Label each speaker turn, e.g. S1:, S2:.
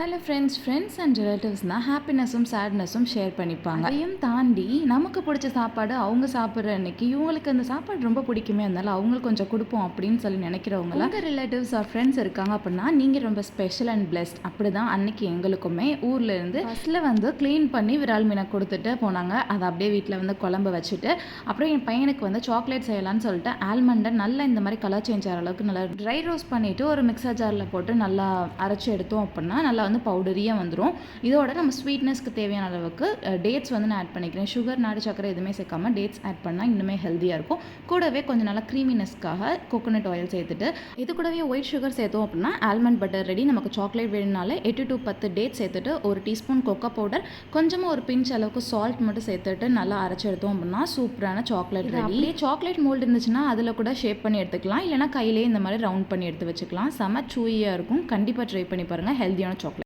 S1: Hello friends and ரிலேட்டிவ்ஸ்னா ஹாப்பினஸும் சேட்னஸும் share பண்ணிப்பாங்க. அதையும் தாண்டி நமக்கு பிடிச்ச சாப்பாடு அவங்க சாப்பிட்ற அன்னைக்கு இவங்களுக்கு அந்த சாப்பாடு ரொம்ப பிடிக்குமே, அதனால அவங்களுக்கு கொஞ்சம் கொடுப்போம் அப்படின்னு சொல்லி நினைக்கிறவங்களாம் உங்கள் ரிலேட்டிவ்ஸ் ஆர் ஃப்ரெண்ட்ஸ் இருக்காங்க அப்படின்னா நீங்கள் ரொம்ப ஸ்பெஷல் அண்ட் பிளெஸ்ட். அப்படி தான் அன்னைக்கு எங்களுக்குமே ஊரில் இருந்து ஃபஸ்ட்டில் வந்து க்ளீன் பண்ணி விரால் மீனை கொடுத்துட்டு போனாங்க. அதை அப்படியே வீட்டில் வந்து குழம்பு வச்சுட்டு அப்புறம் என் பையனுக்கு வந்து சாக்லேட் செய்யலான்னு சொல்லிட்டு ஆல்மண்டை நல்லா இந்த மாதிரி கலர் சேஞ்ச் ஆகிற அளவுக்கு நல்லா ட்ரை ரோஸ்ட் பண்ணிவிட்டு ஒரு மிக்சர் ஜாரில் போட்டு நல்லா அரைச்சி எடுத்தோம் அப்படின்னா நல்லா வந்து பவுடரியாக வந்துடும். இதோட நம்ம ஸ்வீட்னஸ்க்கு தேவையான அளவுக்கு டேட்ஸ் வந்து நான் ஆட் பண்ணிக்கிறேன். சுகர் நாடு சக்கரை எதுவுமே சேர்க்காம டேட்ஸ் ஆட் பண்ணால் இன்னுமே ஹெல்த்தியாக இருக்கும். கூடவே கொஞ்சம் நல்லா க்ரீமினஸ்க்காக கோகோனட் ஆயில் சேர்த்துட்டு இது கூடவே ஒயிட் சுகர் சேர்த்தோம் அப்படின்னா ஆல்மண்ட் பட்டர் ரெடி. நமக்கு சாக்லேட் வேணுனால 8 to 10 டேட் சேர்த்துட்டு ஒரு டீஸ்பூன் கொக்கோ பவுடர் கொஞ்சமாக ஒரு பிஞ்ச் அளவுக்கு சால்ட் மட்டும் சேர்த்துட்டு நல்லா அரைச்சி எடுத்தோம் அப்படின்னா சூப்பரான சாக்லேட் ரெடி. அப்படியே சாக்லேட் மோல்டு இருந்துச்சுன்னா அதில் கூட ஷேப் பண்ணி எடுத்துக்கலாம், இல்லைனா கையிலே இந்த மாதிரி ரவுண்ட் பண்ணி எடுத்து வச்சுக்கலாம். செம சூயியாக இருக்கும். கண்டிப்பாக ட்ரை பண்ணி பாருங்கள். ஹெல்த்தியான சாக்லேட்.